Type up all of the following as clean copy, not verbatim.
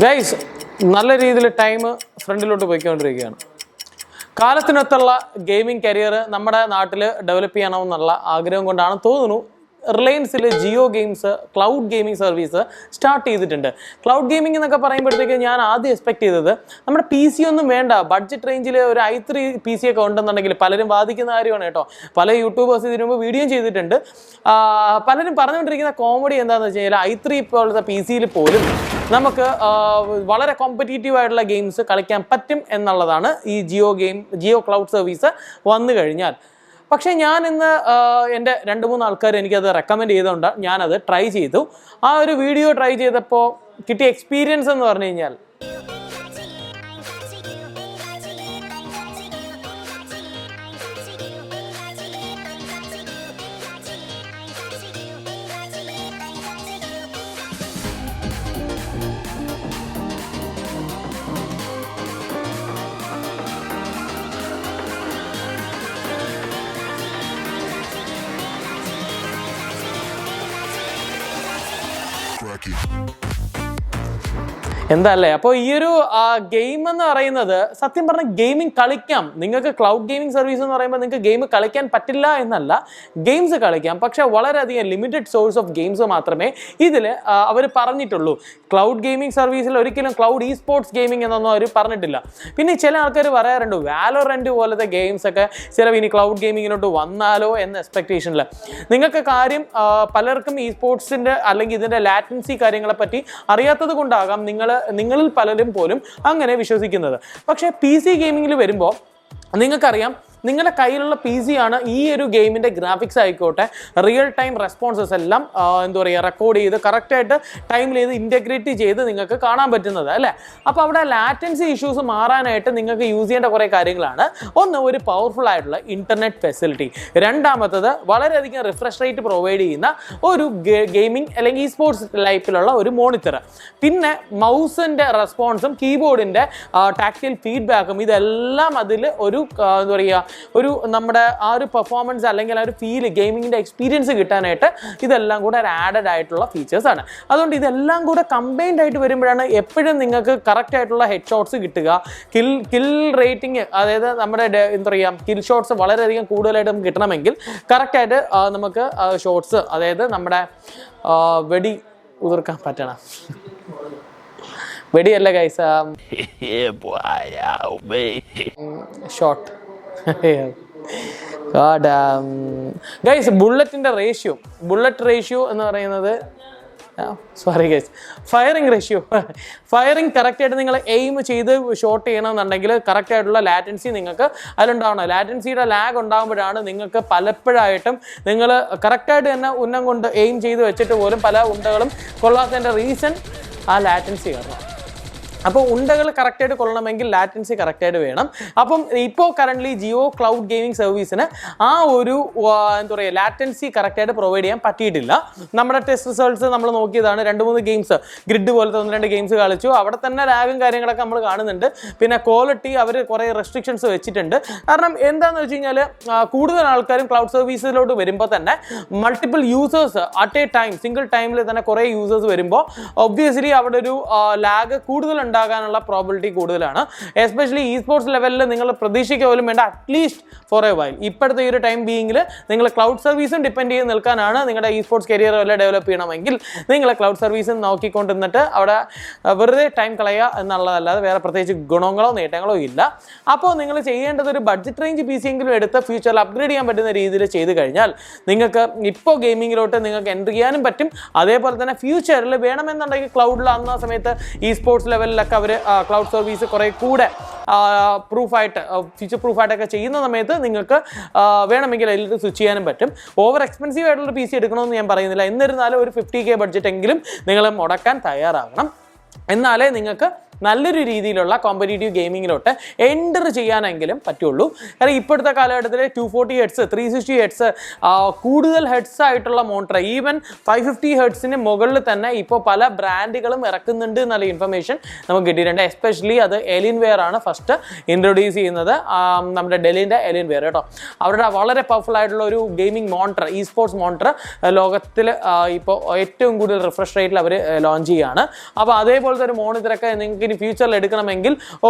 Guys, നല്ല രീതിയിൽ time ഫ്രണ്ടിലോട്ട് പോയിക്കൊണ്ടിരിക്കുകയാണ്. കാലത്തിനൊത്തുള്ള ഗെയിമിംഗ് കരിയർ നമ്മുടെ നാട്ടിൽ ഡെവലപ്പ് ചെയ്യണമെന്നുള്ള ആഗ്രഹം കൊണ്ടാണ് തോന്നുന്നു റിലയൻസിൽ Jio games cloud gaming service start ചെയ്തിട്ടുണ്ട്. ക്ലൗഡ് ഗെയിമിംഗ് എന്നൊക്കെ പറയുമ്പോഴത്തേക്ക് ഞാൻ ആദ്യം എക്സ്പെക്ട് ചെയ്തത് നമ്മുടെ പി സി ഒന്നും വേണ്ട, ബഡ്ജറ്റ് റേഞ്ചിൽ ഒരു i3 പി സി ഒക്കെ ഉണ്ടെന്നുണ്ടെങ്കിൽ പലരും വാദിക്കുന്ന കാര്യമാണ് കേട്ടോ. പല യൂട്യൂബേഴ്സ് ഇതിനു മുമ്പ് വീഡിയോ ചെയ്തിട്ടുണ്ട്. പലരും പറഞ്ഞുകൊണ്ടിരിക്കുന്ന കോമഡി എന്താണെന്ന് വെച്ച് കഴിഞ്ഞാൽ i3 പോലത്തെ പി സിയിൽ പോലും നമുക്ക് വളരെ കോമ്പറ്റീറ്റീവ് ആയിട്ടുള്ള ഗെയിംസ് കളിക്കാൻ പറ്റും എന്നുള്ളതാണ് ഈ ജിയോ ക്ലൗഡ് സർവീസ് വന്നു കഴിഞ്ഞാൽ. പക്ഷേ ഞാൻ ഇന്ന് എൻ്റെ 2-3 ആൾക്കാർ എനിക്കത് റെക്കമെൻഡ് ചെയ്തുകൊണ്ട് ഞാനത് ട്രൈ ചെയ്തു. ആ ഒരു വീഡിയോ ട്രൈ ചെയ്തപ്പോൾ കിട്ടിയ എക്സ്പീരിയൻസ് എന്ന് പറഞ്ഞു കഴിഞ്ഞാൽ എന്താ അല്ലേ. അപ്പോൾ ഈ ഒരു ഗെയിം എന്ന് പറയുന്നത് സത്യം പറഞ്ഞാൽ ഗെയിമിംഗ് കളിക്കാം. നിങ്ങൾക്ക് ക്ലൗഡ് ഗെയിമിംഗ് സർവീസ് എന്ന് പറയുമ്പോൾ നിങ്ങൾക്ക് ഗെയിം കളിക്കാൻ പറ്റില്ല എന്നല്ല, ഗെയിംസ് കളിക്കാം. പക്ഷേ വളരെയധികം ലിമിറ്റഡ് സോഴ്സ് ഓഫ് ഗെയിംസ് മാത്രമേ ഇതിൽ അവർ പറഞ്ഞിട്ടുള്ളൂ. ക്ലൗഡ് ഗെയിമിംഗ് സർവീസിൽ ഒരിക്കലും ക്ലൗഡ് Esports ഗെയിമിംഗ് എന്നൊന്നും അവർ പറഞ്ഞിട്ടില്ല. പിന്നെ ചില ആൾക്കാർ പറയാറുണ്ട് വാലോറന്റ് പോലത്തെ ഗെയിംസ് ഒക്കെ ചിലവ് ഇനി ക്ലൗഡ് ഗെയിമിങ്ങിലോട്ട് വന്നാലോ എന്ന എക്സ്പെക്ടേഷനിൽ. നിങ്ങൾക്ക് കാര്യം പലർക്കും Esportsന്റെ അല്ലെങ്കിൽ ഇതിൻ്റെ ലാറ്റൻസി കാര്യങ്ങളെ പറ്റി അറിയാത്തത് കൊണ്ടാകാം നിങ്ങളിൽ പലരും പോലും അങ്ങനെ വിശ്വസിക്കുന്നത്. പക്ഷേ പി സി ഗെയിമിങ്ങിൽ വരുമ്പോൾ നിങ്ങൾക്കറിയാം, നിങ്ങളുടെ കയ്യിലുള്ള പി സി ആണ് ഈ ഒരു ഗെയിമിൻ്റെ ഗ്രാഫിക്സ് ആയിക്കോട്ടെ, റിയൽ ടൈം റെസ്പോൺസസ് എല്ലാം എന്താ പറയുക റെക്കോർഡ് ചെയ്ത് കറക്റ്റായിട്ട് ടൈമിൽ ചെയ്ത് ഇൻറ്റഗ്രേറ്റ് ചെയ്ത് നിങ്ങൾക്ക് കാണാൻ പറ്റുന്നത് അല്ലേ. അപ്പോൾ അവിടെ ലാറ്റൻസി ഇഷ്യൂസ് മാറാനായിട്ട് നിങ്ങൾക്ക് യൂസ് ചെയ്യേണ്ട കുറേ കാര്യങ്ങളാണ്. ഒന്ന്, ഒരു പവർഫുൾ ആയിട്ടുള്ള ഇൻ്റർനെറ്റ് ഫെസിലിറ്റി. രണ്ടാമത്തത്, വളരെയധികം റിഫ്രഷ് റേറ്റ് പ്രൊവൈഡ് ചെയ്യുന്ന ഒരു ഗെയിമിംഗ് അല്ലെങ്കിൽ Esports ലൈഫിലുള്ള ഒരു മോണിറ്റർ. പിന്നെ മൗസിൻ്റെ റെസ്പോൺസും കീബോർഡിൻ്റെ ടാക്ടൈൽ ഫീഡ്ബാക്കും ഇതെല്ലാം അതിൽ ഒരു എന്താ പറയുക ഒരു നമ്മുടെ ആ ഒരു പെർഫോമൻസ് അല്ലെങ്കിൽ ആ ഒരു ഫീൽ ഗെയിമിങ്ങിൻ്റെ എക്സ്പീരിയൻസ് കിട്ടാനായിട്ട് ഇതെല്ലാം കൂടെ ഒരു ആഡഡ് ആയിട്ടുള്ള ഫീച്ചേഴ്സാണ്. അതുകൊണ്ട് ഇതെല്ലാം കൂടെ കമ്പൈൻഡ് ആയിട്ട് വരുമ്പോഴാണ് എപ്പോഴും നിങ്ങൾക്ക് കറക്റ്റ് ആയിട്ടുള്ള ഹെഡ് ഷോട്ട്സ് കിട്ടുക. കിൽ റേറ്റിംഗ്, അതായത് നമ്മുടെ എന്താ പറയുക കിൽ ഷോട്ട്സ് വളരെയധികം കൂടുതലായിട്ട് നമുക്ക് കിട്ടണമെങ്കിൽ കറക്റ്റായിട്ട് നമുക്ക് ഷോട്ട്സ്, അതായത് നമ്മുടെ വെടി ഉതിർക്കാൻ പറ്റണം. വെടിയല്ല guys, shot. Guys, bullet ratio എന്ന് പറയുന്നത് sorry guys, firing ratio. Firing കറക്റ്റായിട്ട് നിങ്ങൾ എയിം ചെയ്ത് ഷോട്ട് ചെയ്യണമെന്നുണ്ടെങ്കിൽ കറക്റ്റായിട്ടുള്ള ലാറ്റൻസി നിങ്ങൾക്ക് അതിലുണ്ടാവണം. ലാറ്റൻസിയുടെ ലാഗ് ഉണ്ടാകുമ്പോഴാണ് നിങ്ങൾക്ക് പലപ്പോഴായിട്ടും നിങ്ങൾ കറക്റ്റായിട്ട് തന്നെ ഉന്നം കൊണ്ട് എയിം ചെയ്ത് വെച്ചിട്ട് പോലും പല ഉണ്ടകളും കൊള്ളാത്തതിൻ്റെ റീസൺ ആ ലാറ്റൻസി കാരണം. അപ്പോൾ ഉണ്ടകൾ കറക്റ്റായിട്ട് കൊള്ളണമെങ്കിൽ ലാറ്റൻസി കറക്റ്റായിട്ട് വേണം. അപ്പം ഇപ്പോൾ കറൻ്റ്ലി ജിയോ ക്ലൗഡ് ഗെയിമിംഗ് സർവീസിന് ആ ഒരു എന്താ പറയുക ലാറ്റൻസി കറക്റ്റായിട്ട് പ്രൊവൈഡ് ചെയ്യാൻ പറ്റിയിട്ടില്ല. നമ്മുടെ ടെസ്റ്റ് റിസൾട്ട്സ് നമ്മൾ നോക്കിയതാണ്. 2-3 ഗെയിംസ് ഗ്രിഡ് പോലത്തെ 1-2 ഗെയിംസ് കളിച്ചു. അവിടെ തന്നെ ലാഗും കാര്യങ്ങളൊക്കെ നമ്മൾ കാണുന്നുണ്ട്. പിന്നെ ക്വാളിറ്റി അവർ കുറേ റെസ്ട്രിക്ഷൻസ് വെച്ചിട്ടുണ്ട്. കാരണം എന്താണെന്ന് വെച്ച് കഴിഞ്ഞാൽ കൂടുതൽ ആൾക്കാരും ക്ലൗഡ് സർവീസിലോട്ട് വരുമ്പോൾ തന്നെ multiple users at A time, single ടൈമിൽ തന്നെ കുറേ യൂസേഴ്സ് വരുമ്പോൾ ഒബ്വിയസ്ലി അവിടെ ഒരു ലാഗ് കൂടുതൽ ഉണ്ടാകാനുള്ള പ്രോബിലിറ്റി കൂടുതലാണ്. എസ്പെഷ്യലി Esports ലെവലിൽ നിങ്ങൾ പ്രതീക്ഷിക്കുക പോലും വേണ്ട, അറ്റ്ലീസ്റ്റ് ഫോർ എ വൈൽ ഇപ്പോഴത്തെ ഈ ഒരു ടൈം ബീയിങ്ങിൽ നിങ്ങൾ ക്ലൗഡ് സർവീസും ഡിപ്പെൻഡ് ചെയ്ത് നിൽക്കാനാണ് നിങ്ങളുടെ Esports കരിയർ വല്ല ഡെവലപ്പ് ചെയ്യണമെങ്കിൽ നിങ്ങൾ ക്ലൗഡ് സർവീസും നോക്കിക്കൊണ്ടിരുന്നിട്ട് അവിടെ വെറുതെ ടൈം കളയുക എന്നുള്ളതല്ലാതെ വേറെ പ്രത്യേകിച്ച് ഗുണങ്ങളോ നേട്ടങ്ങളോ ഇല്ല. അപ്പോൾ നിങ്ങൾ ചെയ്യേണ്ടത് ഒരു ബഡ്ജറ്റ് റേഞ്ച് പി സി എങ്കിലും എടുത്ത് ഫ്യൂച്ചറിൽ അപ്ഗ്രേഡ് ചെയ്യാൻ പറ്റുന്ന രീതിയിൽ ചെയ്ത് കഴിഞ്ഞാൽ നിങ്ങൾക്ക് ഇപ്പോൾ ഗെയിമിങ്ങിലോട്ട് നിങ്ങൾക്ക് എൻ്റർ ചെയ്യാനും പറ്റും. അതേപോലെ തന്നെ ഫ്യൂച്ചറിൽ വേണമെന്നുണ്ടെങ്കിൽ ക്ലൗഡിൽ അന്ന സമയത്ത് Esports ലെവലിൽ അവർ ക്ലൗഡ് സർവീസ് കുറേ കൂടെ ഫ്യൂച്ചർ പ്രൂഫായിട്ടൊക്കെ ചെയ്യുന്ന സമയത്ത് നിങ്ങൾക്ക് വേണമെങ്കിൽ അതിൽ സ്വിച്ച് ചെയ്യാനും പറ്റും. ഓവർ എക്സ്പെൻസീവ് ആയിട്ടുള്ള പി സി എടുക്കണമെന്ന് ഞാൻ പറയുന്നില്ല. എന്നിരുന്നാലും ഒരു 50K ബഡ്ജറ്റ് എങ്കിലും നിങ്ങൾ മുടക്കാൻ തയ്യാറാകണം. എന്നാലേ നിങ്ങൾക്ക് നല്ലൊരു രീതിയിലുള്ള കോമ്പറ്റീറ്റീവ് ഗെയിമിങ്ങിലോട്ട് എൻ്റർ ചെയ്യാനെങ്കിലും പറ്റുള്ളൂ. കാരണം ഇപ്പോഴത്തെ കാലഘട്ടത്തിൽ 240 ഹെഡ്സ് 360 ഹെഡ്സ് കൂടുതൽ ഹെഡ്സ് ആയിട്ടുള്ള മോണിറ്റർ ഈവൻ 550 ഹെഡ്സിന് മുകളിൽ തന്നെ ഇപ്പോൾ പല ബ്രാൻഡുകളും ഇറക്കുന്നുണ്ട് എന്നുള്ള ഇൻഫർമേഷൻ നമുക്ക് കിട്ടിയിട്ടുണ്ട്. എസ്പെഷ്യലി അത് എലിയൻവെയർ ആണ് ഫസ്റ്റ് ഇൻട്രൊഡ്യൂസ് ചെയ്യുന്നത്, നമ്മുടെ ഡെല്ലിൻ്റെ എലിയൻവെയർ കേട്ടോ. അവരുടെ വളരെ പവർഫുൾ ആയിട്ടുള്ള ഒരു gaming monitor, E sports monitor ലോകത്തിൽ ഇപ്പോൾ ഏറ്റവും കൂടുതൽ റിഫ്രഷ് റേറ്റിൽ അവർ ലോഞ്ച് ചെയ്യുകയാണ്. അപ്പോൾ അതേപോലത്തെ ഒരു മോണിറ്ററൊക്കെ നിങ്ങൾക്ക് ഇനി ഫ്യൂച്ചറിൽ എടുക്കണമെങ്കിൽ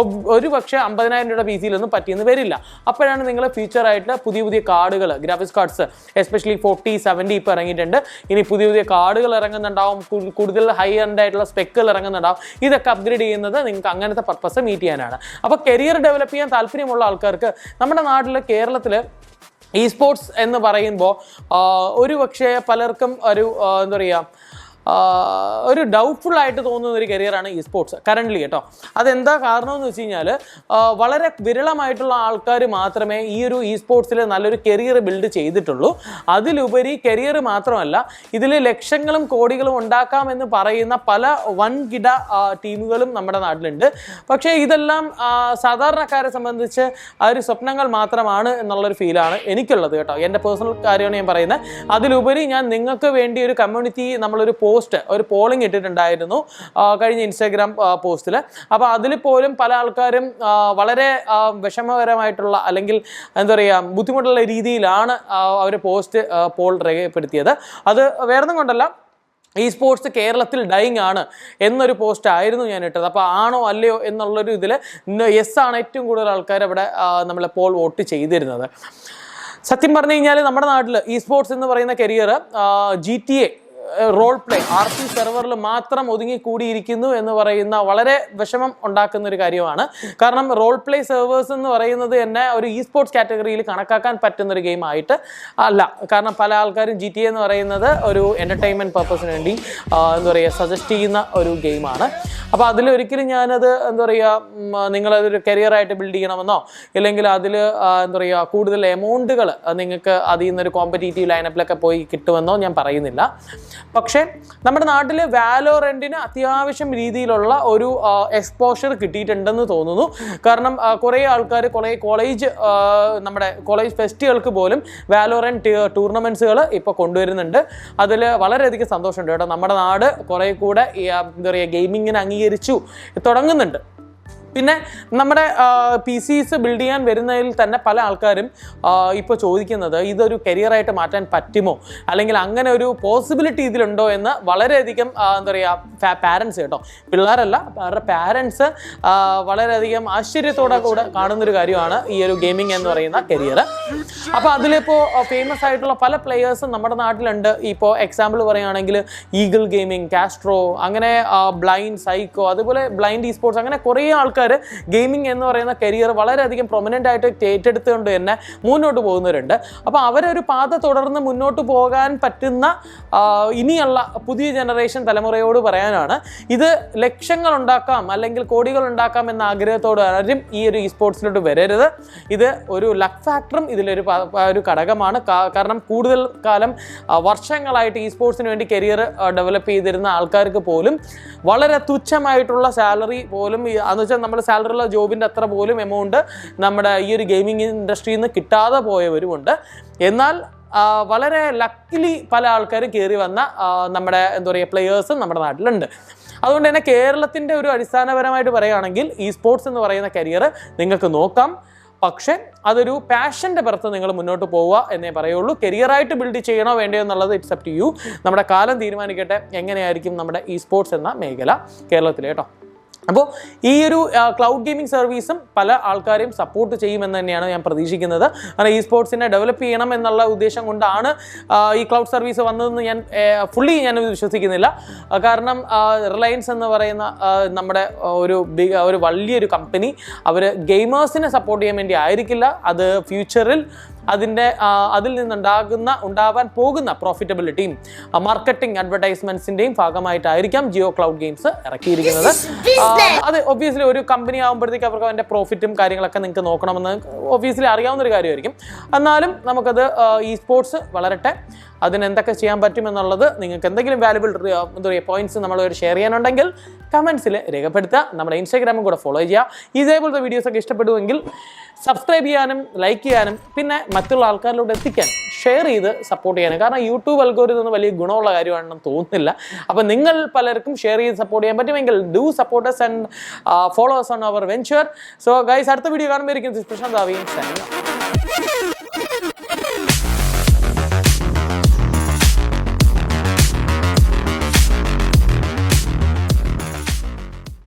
ഒരു പക്ഷേ 50,000 രൂപ PC യിലൊന്നും പറ്റിയെന്ന് വരില്ല. അപ്പോഴാണ് നിങ്ങൾ ഫ്യൂച്ചറായിട്ട് പുതിയ പുതിയ കാർഡുകൾ, ഗ്രാഫിക്സ് കാർഡ്സ് എസ്പെഷ്യലി 40, 70 ഇപ്പോൾ ഇറങ്ങിയിട്ടുണ്ട്. ഇനി പുതിയ പുതിയ കാർഡുകൾ ഇറങ്ങുന്നുണ്ടാവും, കൂടുതൽ ഹൈ എൻഡ് ആയിട്ടുള്ള സ്പെക്കുകൾ ഇറങ്ങുന്നുണ്ടാവും. ഇതൊക്കെ അപ്ഗ്രേഡ് ചെയ്യുന്നത് നിങ്ങൾക്ക് അങ്ങനത്തെ പർപ്പസ് മീറ്റ് ചെയ്യാനാണ്. അപ്പോൾ കരിയർ ഡെവലപ്പ് ചെയ്യാൻ താല്പര്യമുള്ള ആൾക്കാർക്ക് നമ്മുടെ നാട്ടിൽ കേരളത്തിൽ ഇ സ്പോർട്സ് എന്ന് പറയുമ്പോൾ ഒരു പക്ഷേ പലർക്കും ഒരു എന്താ പറയുക ഒരു ഡൗട്ട്ഫുൾ ആയിട്ട് തോന്നുന്ന ഒരു കരിയറാണ് ഇ സ്പോർട്സ് കറൻ്റ്ലി കേട്ടോ. അതെന്താ കാരണം എന്ന് വെച്ച് കഴിഞ്ഞാൽ വളരെ വിരളമായിട്ടുള്ള ആൾക്കാർ മാത്രമേ ഈ ഒരു ഇ സ്പോർട്സിൽ നല്ലൊരു കരിയർ ബിൽഡ് ചെയ്തിട്ടുള്ളൂ. അതിലുപരി കരിയർ മാത്രമല്ല, ഇതിൽ ലക്ഷങ്ങളും കോടികളും ഉണ്ടാക്കാമെന്ന് പറയുന്ന പല വൻകിട ടീമുകളും നമ്മുടെ നാട്ടിലുണ്ട്. പക്ഷേ ഇതെല്ലാം സാധാരണക്കാരെ സംബന്ധിച്ച് ആ ഒരു സ്വപ്നങ്ങൾ മാത്രമാണ് എന്നുള്ളൊരു ഫീലാണ് എനിക്കുള്ളത് കേട്ടോ. എൻ്റെ പേഴ്സണൽ കാര്യമാണ് ഞാൻ പറയുന്നത്. അതിലുപരി ഞാൻ നിങ്ങൾക്ക് വേണ്ടി ഒരു കമ്മ്യൂണിറ്റി നമ്മളൊരു ഒരു പോളിംഗ് ഇട്ടിട്ടുണ്ടായിരുന്നു കഴിഞ്ഞ ഇൻസ്റ്റാഗ്രാം പോസ്റ്റിൽ. അപ്പോൾ അതിൽ പോലും പല ആൾക്കാരും വളരെ വിഷമകരമായിട്ടുള്ള അല്ലെങ്കിൽ എന്താ പറയുക ബുദ്ധിമുട്ടുള്ള രീതിയിലാണ് അവർ പോൾ രേഖപ്പെടുത്തിയത്. അത് വേറൊന്നും കൊണ്ടല്ല, ഇ സ്പോർട്സ് കേരളത്തിൽ ഡൈങ് ആണ് എന്നൊരു പോസ്റ്റ് ആയിരുന്നു ഞാൻ ഇട്ടത്. അപ്പോൾ ആണോ അല്ലയോ എന്നുള്ളൊരു ഇതിൽ യെസ് ആണ് ഏറ്റവും കൂടുതൽ ആൾക്കാർ അവിടെ നമ്മളെ പോൾ വോട്ട് ചെയ്തിരുന്നത്. സത്യം പറഞ്ഞു കഴിഞ്ഞാൽ നമ്മുടെ നാട്ടിൽ ഇ സ്പോർട്സ് എന്ന് പറയുന്ന career GTA role play RP സെർവറിൽ മാത്രം ഒതുങ്ങിക്കൂടിയിരിക്കുന്നു എന്ന് പറയുന്ന വളരെ വിഷമം ഉണ്ടാക്കുന്ന ഒരു കാര്യമാണ്. കാരണം റോൾ പ്ലേ സെർവേഴ്സ് എന്ന് പറയുന്നത് തന്നെ ഒരു ഇ സ്പോർട്സ് കാറ്റഗറിയിൽ കണക്കാക്കാൻ പറ്റുന്ന ഒരു ഗെയിം ആയിട്ട് അല്ല. കാരണം പല ആൾക്കാരും GTA എന്ന് പറയുന്നത് ഒരു എൻ്റർടൈൻമെൻറ്റ് പർപ്പസിന് വേണ്ടി എന്താ പറയുക സജസ്റ്റ് ചെയ്യുന്ന ഒരു ഗെയിമാണ്. അപ്പോൾ അതിലൊരിക്കലും ഞാനത് എന്താ പറയുക നിങ്ങളതൊരു കരിയറായിട്ട് ബിൽഡ് ചെയ്യണമെന്നോ ഇല്ലെങ്കിൽ അതിൽ എന്താ പറയുക കൂടുതൽ എമൗണ്ടുകൾ നിങ്ങൾക്ക് അതിൽ നിന്നൊരു കോമ്പറ്റീറ്റീവ് ലൈനപ്പിലൊക്കെ പോയി കിട്ടുമെന്നോ ഞാൻ പറയുന്നില്ല. പക്ഷേ നമ്മുടെ നാട്ടിൽ വാലോറന്റിന് അത്യാവശ്യം രീതിയിലുള്ള ഒരു എക്സ്പോഷർ കിട്ടിയിട്ടുണ്ടെന്ന് തോന്നുന്നു. കാരണം കുറേ ആൾക്കാർ നമ്മുടെ കോളേജ് ഫെസ്റ്റുകൾക്ക് പോലും വാലോറന്റ് ടൂർണമെൻറ്റ്സുകൾ ഇപ്പോൾ കൊണ്ടുവരുന്നുണ്ട്. അതിൽ വളരെയധികം സന്തോഷമുണ്ട് കേട്ടോ. നമ്മുടെ നാട് കുറേ കൂടെ എന്താ പറയുക ഗെയിമിങ്ങിന് അംഗീകരിച്ചു തുടങ്ങുന്നുണ്ട്. പിന്നെ നമ്മുടെ PCs ബിൽഡ് ചെയ്യാൻ വരുന്നതിൽ തന്നെ പല ആൾക്കാരും ഇപ്പോൾ ചോദിക്കുന്നത് ഇതൊരു കരിയറായിട്ട് മാറ്റാൻ പറ്റുമോ അല്ലെങ്കിൽ അങ്ങനെ ഒരു പോസിബിലിറ്റി ഇതിലുണ്ടോ എന്ന് വളരെയധികം എന്താ പറയുക പാരൻസ് കേട്ടോ, പിള്ളേരല്ല അവരുടെ പാരൻസ് വളരെയധികം ആശ്ചര്യത്തോടെ കൂടെ കാണുന്നൊരു കാര്യമാണ് ഈ ഒരു ഗെയിമിംഗ് എന്ന് പറയുന്ന കരിയർ. അപ്പോൾ അതിലിപ്പോൾ ഫേമസ് ആയിട്ടുള്ള പല പ്ലെയേഴ്സും നമ്മുടെ നാട്ടിലുണ്ട്. ഇപ്പോൾ എക്സാമ്പിൾ പറയുകയാണെങ്കിൽ ഈഗിൾ ഗെയിമിംഗ്, കാസ്ട്രോ, അങ്ങനെ ബ്ലൈൻഡ് സൈക്കോ, അതുപോലെ ബ്ലൈൻഡ് ഇ സ്പോർട്സ്, അങ്ങനെ കുറേ ആൾക്കാർ ഗെയിമിംഗ് എന്ന് പറയുന്ന കരിയർ വളരെയധികം പ്രൊമനൻ്റ് ആയിട്ട് ഏറ്റെടുത്തുകൊണ്ട് തന്നെ മുന്നോട്ട് പോകുന്നവരുണ്ട്. അപ്പോൾ അവരൊരു പാത തുടർന്ന് മുന്നോട്ട് പോകാൻ പറ്റുന്ന ഇനിയുള്ള പുതിയ ജനറേഷൻ തലമുറയോട് പറയാനാണ്, ഇത് ലക്ഷങ്ങൾ ഉണ്ടാക്കാം അല്ലെങ്കിൽ കോടികൾ ഉണ്ടാക്കാം എന്ന ആഗ്രഹത്തോട് ആരും ഈ ഒരു ഇ സ്പോർട്സിലോട്ട് വരരുത്. ഇത് ഒരു ലക്ക് ഫാക്ടറും ഇതിലൊരു ഘടകമാണ്. കാരണം കൂടുതൽ കാലം വർഷങ്ങളായിട്ട് ഇ സ്പോർട്സിന് വേണ്ടി കരിയർ ഡെവലപ്പ് ചെയ്തിരുന്ന ആൾക്കാർക്ക് പോലും വളരെ തുച്ഛമായിട്ടുള്ള സാലറി പോലും എന്ന് വെച്ചാൽ നമ്മുടെ സാലറിയുള്ള ജോബിൻ്റെ അത്ര പോലും എമൗണ്ട് നമ്മുടെ ഈ ഒരു ഗെയിമിംഗ് ഇൻഡസ്ട്രിയിൽ നിന്ന് കിട്ടാതെ പോയവരുമുണ്ട്. എന്നാൽ വളരെ ലക്കിലി പല ആൾക്കാരും കയറി വന്ന നമ്മുടെ എന്താ പറയുക പ്ലെയേഴ്സും നമ്മുടെ നാട്ടിലുണ്ട്. അതുകൊണ്ട് തന്നെ കേരളത്തിൻ്റെ ഒരു അടിസ്ഥാനപരമായിട്ട് പറയുകയാണെങ്കിൽ ഇ സ്പോർട്സ് എന്ന് പറയുന്ന കരിയർ നിങ്ങൾക്ക് നോക്കാം. പക്ഷേ അതൊരു പാഷൻ്റെ പുറത്ത് നിങ്ങൾ മുന്നോട്ട് പോവുക എന്നേ പറയുള്ളൂ. കരിയറായിട്ട് ബിൽഡ് ചെയ്യണോ വേണ്ടയോ എന്നുള്ളത് ഇറ്റ്സ് അപ് ടു യു. നമ്മുടെ കാലം തീരുമാനിക്കട്ടെ എങ്ങനെയായിരിക്കും നമ്മുടെ ഇ സ്പോർട്സ് എന്ന മേഖല കേരളത്തിൽ കേട്ടോ. അപ്പോൾ ഈ ഒരു ക്ലൗഡ് ഗെയിമിംഗ് സർവീസും പല ആൾക്കാരെയും സപ്പോർട്ട് ചെയ്യുമെന്ന് തന്നെയാണ് ഞാൻ പ്രതീക്ഷിക്കുന്നത്. കാരണം ഇ സ്പോർട്സിനെ ഡെവലപ്പ് ചെയ്യണം എന്നുള്ള ഉദ്ദേശം കൊണ്ടാണ് ഈ ക്ലൗഡ് സർവീസ് വന്നതെന്ന് ഞാൻ ഞാനത് വിശ്വസിക്കുന്നില്ല. കാരണം റിലയൻസ് എന്ന് പറയുന്ന നമ്മുടെ ഒരു വലിയൊരു കമ്പനി അവർ ഗെയിമേഴ്സിനെ സപ്പോർട്ട് ചെയ്യാൻ വേണ്ടി ആയിരിക്കില്ല. അത് ഫ്യൂച്ചറിൽ അതിൽ ഉണ്ടാവാൻ പോകുന്ന പ്രോഫിറ്റബിലിറ്റിയും മാർക്കറ്റിംഗ് അഡ്വർടൈസ്മെന്റ്സിന്റെയും ഭാഗമായിട്ടായിരിക്കാം ജിയോ ക്ലൗഡ് ഗെയിംസ് ഇറക്കിയിരിക്കുന്നത്. അത് ഒബ്വിയസ്ലി ഒരു കമ്പനി ആകുമ്പോഴത്തേക്ക് അവർക്ക് അതിൻ്റെ പ്രോഫിറ്റും കാര്യങ്ങളൊക്കെ നിങ്ങൾക്ക് നോക്കണമെന്ന് ഒബ്വിയസ്ലി അറിയാവുന്ന ഒരു കാര്യമായിരിക്കും. എന്നാലും നമുക്കത് ഇ സ്പോർട്സ് വളരട്ടെ. അതിന് എന്തൊക്കെ ചെയ്യാൻ പറ്റുമെന്നുള്ളത് നിങ്ങൾക്ക് എന്തെങ്കിലും വാല്യുബിൾ എന്താ പറയുക പോയിന്റ്സ് നമ്മളൊരു ഷെയർ ചെയ്യാനുണ്ടെങ്കിൽ കമൻസിൽ രേഖപ്പെടുത്തുക. നമ്മുടെ ഇൻസ്റ്റാഗ്രാമും കൂടെ ഫോളോ ചെയ്യുക. ഇതേപോലത്തെ വീഡിയോസൊക്കെ ഇഷ്ടപ്പെടുമെങ്കിൽ സബ്സ്ക്രൈബ് ചെയ്യാനും ലൈക്ക് ചെയ്യാനും പിന്നെ മറ്റുള്ള ആൾക്കാരിലൂടെ എത്തിക്കാനും ഷെയർ ചെയ്ത് സപ്പോർട്ട് ചെയ്യാനും. കാരണം യൂട്യൂബ് അൽഗോരിതം വലിയ ഗുണമുള്ള കാര്യമാണെന്ന് തോന്നുന്നില്ല. അപ്പം നിങ്ങൾ പലർക്കും ഷെയർ ചെയ്ത് സപ്പോർട്ട് ചെയ്യാൻ പറ്റുമെങ്കിൽ do support us and follow us on our venture. So guys, അടുത്ത വീഡിയോ കാണുമ്പോൾ പ്രശാന്ത് ആവിയും